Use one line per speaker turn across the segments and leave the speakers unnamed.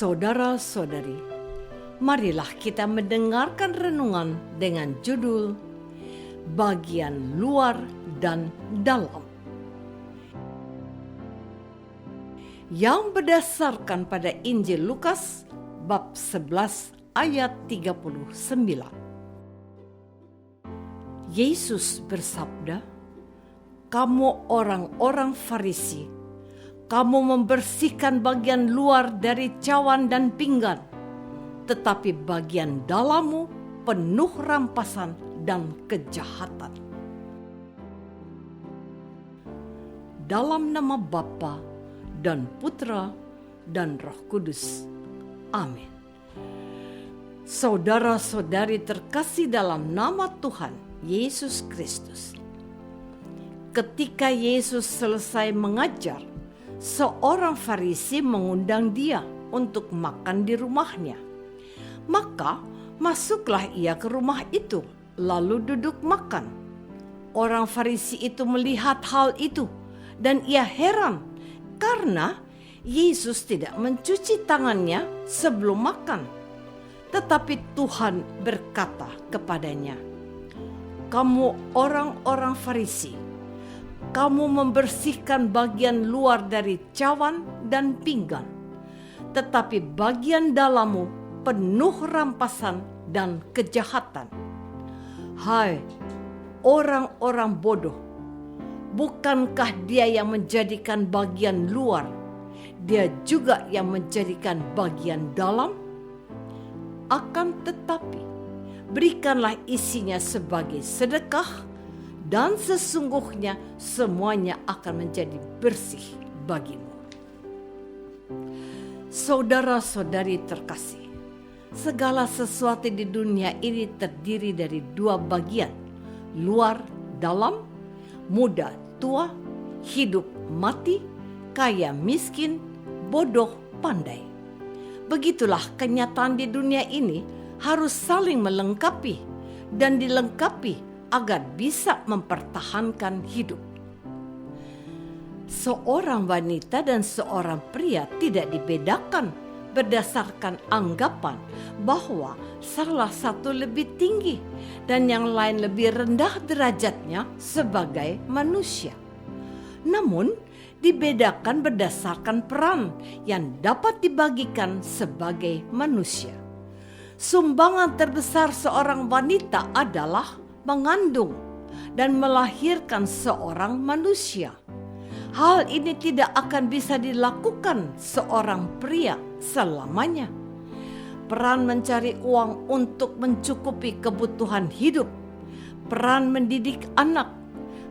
Saudara-saudari, marilah kita mendengarkan renungan dengan judul Bagian Luar dan Dalam, yang berdasarkan pada Injil Lukas bab 11 ayat 39. Yesus bersabda, "Kamu orang-orang Farisi, kamu membersihkan bagian luar dari cawan dan pinggan, tetapi bagian dalammu penuh rampasan dan kejahatan." Dalam nama Bapa dan Putra dan Roh Kudus. Amin. Saudara-saudari terkasih dalam nama Tuhan Yesus Kristus. Ketika Yesus selesai mengajar, seorang Farisi mengundang dia untuk makan di rumahnya. Maka masuklah ia ke rumah itu, lalu duduk makan. Orang Farisi itu melihat hal itu dan ia heran karena Yesus tidak mencuci tangannya sebelum makan. Tetapi Tuhan berkata kepadanya, "Kamu orang-orang Farisi, kamu membersihkan bagian luar dari cawan dan pinggan, tetapi bagian dalammu penuh rampasan dan kejahatan. Hai orang-orang bodoh, bukankah Dia yang menjadikan bagian luar, Dia juga yang menjadikan bagian dalam? Akan tetapi, berikanlah isinya sebagai sedekah, dan sesungguhnya semuanya akan menjadi bersih bagimu." Saudara-saudari terkasih, segala sesuatu di dunia ini terdiri dari dua bagian, luar dalam, muda tua, hidup mati, kaya miskin, bodoh pandai. Begitulah kenyataan di dunia ini harus saling melengkapi dan dilengkapi agar bisa mempertahankan hidup. Seorang wanita dan seorang pria tidak dibedakan berdasarkan anggapan bahwa salah satu lebih tinggi dan yang lain lebih rendah derajatnya sebagai manusia. Namun, dibedakan berdasarkan peran yang dapat dibagikan sebagai manusia. Sumbangan terbesar seorang wanita adalah mengandung dan melahirkan seorang manusia. Hal ini tidak akan bisa dilakukan seorang pria selamanya. Peran mencari uang untuk mencukupi kebutuhan hidup, peran mendidik anak,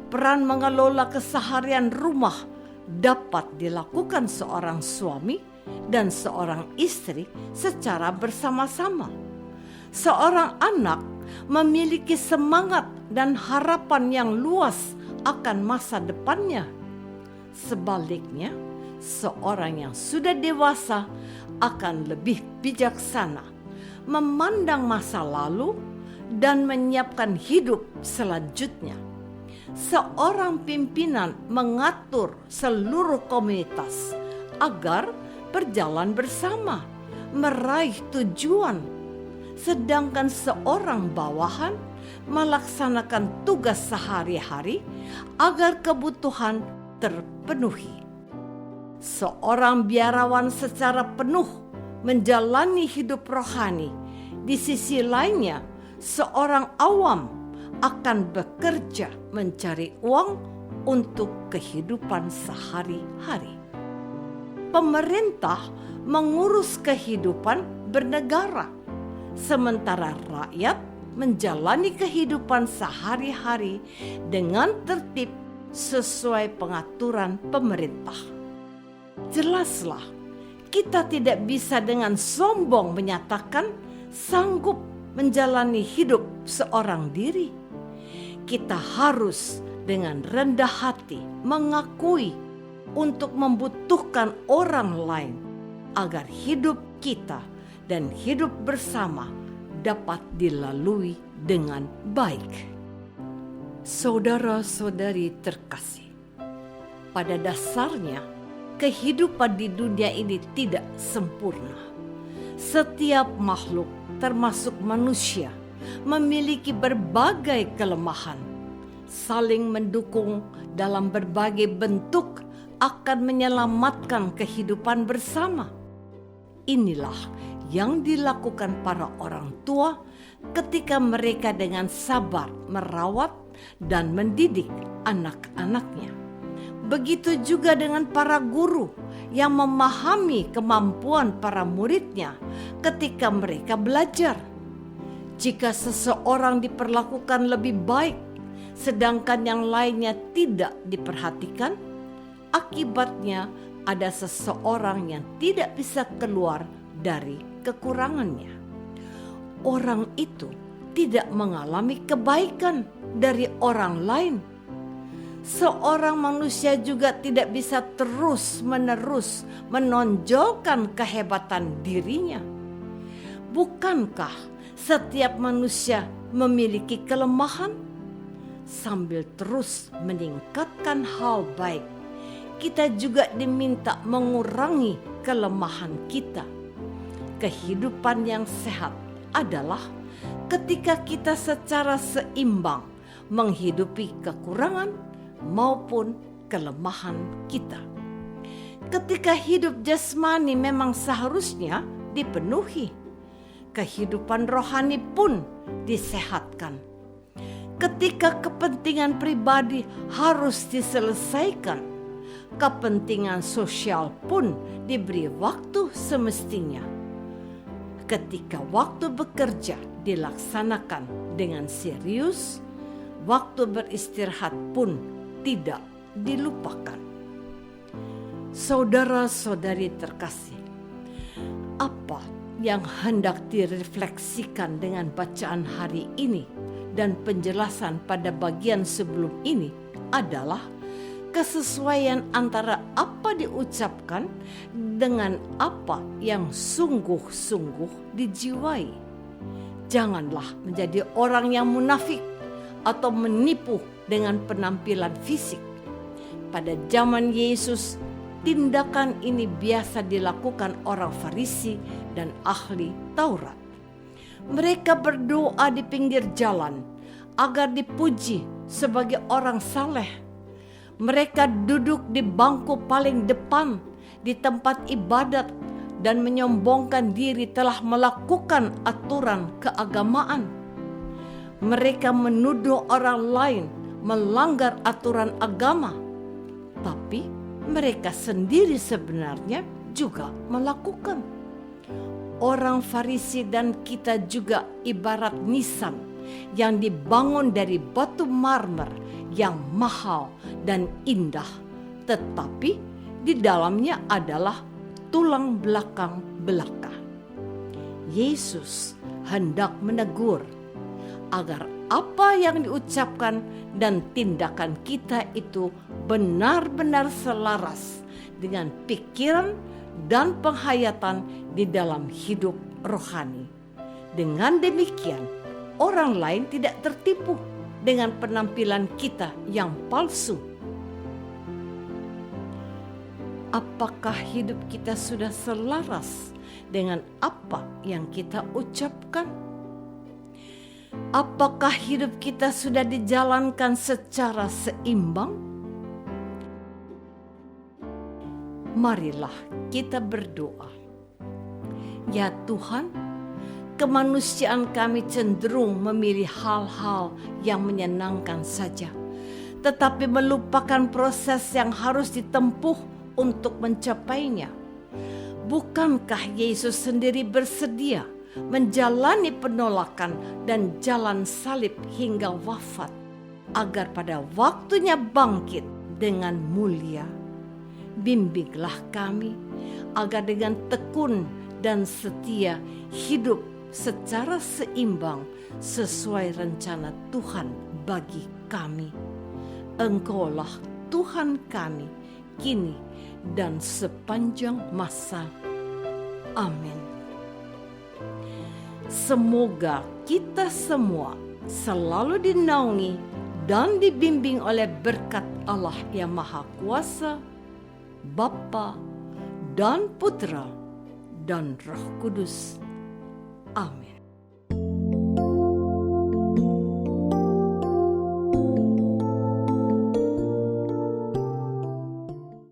peran mengelola keseharian rumah dapat dilakukan seorang suami dan seorang istri secara bersama-sama. Seorang anak memiliki semangat dan harapan yang luas akan masa depannya. Sebaliknya, seorang yang sudah dewasa akan lebih bijaksana, memandang masa lalu dan menyiapkan hidup selanjutnya. Seorang pimpinan mengatur seluruh komunitas agar berjalan bersama, meraih tujuan, sedangkan seorang bawahan melaksanakan tugas sehari-hari agar kebutuhan terpenuhi. Seorang biarawan secara penuh menjalani hidup rohani. Di sisi lainnya, seorang awam akan bekerja mencari uang untuk kehidupan sehari-hari. Pemerintah mengurus kehidupan bernegara, sementara rakyat menjalani kehidupan sehari-hari dengan tertib sesuai pengaturan pemerintah. Jelaslah, kita tidak bisa dengan sombong menyatakan sanggup menjalani hidup seorang diri. Kita harus dengan rendah hati mengakui untuk membutuhkan orang lain agar hidup kita dan hidup bersama dapat dilalui dengan baik. Saudara-saudari terkasih, pada dasarnya kehidupan di dunia ini tidak sempurna. Setiap makhluk, termasuk manusia, memiliki berbagai kelemahan, saling mendukung dalam berbagai bentuk akan menyelamatkan kehidupan bersama. Inilah yang dilakukan para orang tua ketika mereka dengan sabar merawat dan mendidik anak-anaknya. Begitu juga dengan para guru yang memahami kemampuan para muridnya ketika mereka belajar. Jika seseorang diperlakukan lebih baik, sedangkan yang lainnya tidak diperhatikan, akibatnya ada seseorang yang tidak bisa keluar dari kekurangannya. Orang itu tidak mengalami kebaikan dari orang lain. Seorang manusia juga tidak bisa terus-menerus menonjolkan kehebatan dirinya. Bukankah setiap manusia memiliki kelemahan? Sambil terus meningkatkan hal baik, kita juga diminta mengurangi kelemahan kita. Kehidupan yang sehat adalah ketika kita secara seimbang menghidupi kekurangan maupun kelemahan kita. Ketika hidup jasmani memang seharusnya dipenuhi, kehidupan rohani pun disehatkan. Ketika kepentingan pribadi harus diselesaikan, kepentingan sosial pun diberi waktu semestinya. Ketika waktu bekerja dilaksanakan dengan serius, waktu beristirahat pun tidak dilupakan. Saudara-saudari terkasih, apa yang hendak direfleksikan dengan bacaan hari ini dan penjelasan pada bagian sebelum ini adalah kesesuaian antara apa diucapkan dengan apa yang sungguh-sungguh dijiwai. Janganlah menjadi orang yang munafik atau menipu dengan penampilan fisik. Pada zaman Yesus, tindakan ini biasa dilakukan orang Farisi dan ahli Taurat. Mereka berdoa di pinggir jalan agar dipuji sebagai orang saleh. Mereka duduk di bangku paling depan di tempat ibadat dan menyombongkan diri telah melakukan aturan keagamaan. Mereka menuduh orang lain melanggar aturan agama, tapi mereka sendiri sebenarnya juga melakukan. Orang Farisi dan kita juga ibarat nisan yang dibangun dari batu marmer yang mahal dan indah, tetapi di dalamnya adalah tulang belakang belaka. Yesus hendak menegur agar apa yang diucapkan dan tindakan kita itu benar-benar selaras dengan pikiran dan penghayatan di dalam hidup rohani. Dengan demikian, orang lain tidak tertipu dengan penampilan kita yang palsu. Apakah hidup kita sudah selaras dengan apa yang kita ucapkan? Apakah hidup kita sudah dijalankan secara seimbang? Marilah kita berdoa. Ya Tuhan, kemanusiaan kami cenderung memilih hal-hal yang menyenangkan saja, tetapi melupakan proses yang harus ditempuh untuk mencapainya. Bukankah Yesus sendiri bersedia menjalani penolakan dan jalan salib hingga wafat, agar pada waktunya bangkit dengan mulia? Bimbinglah kami agar dengan tekun dan setia hidup secara seimbang sesuai rencana Tuhan bagi kami. Engkaulah Tuhan kami kini dan sepanjang masa. Amin. Semoga kita semua selalu dinaungi dan dibimbing oleh berkat Allah yang Maha Kuasa, Bapa dan Putra dan Roh Kudus. Amin.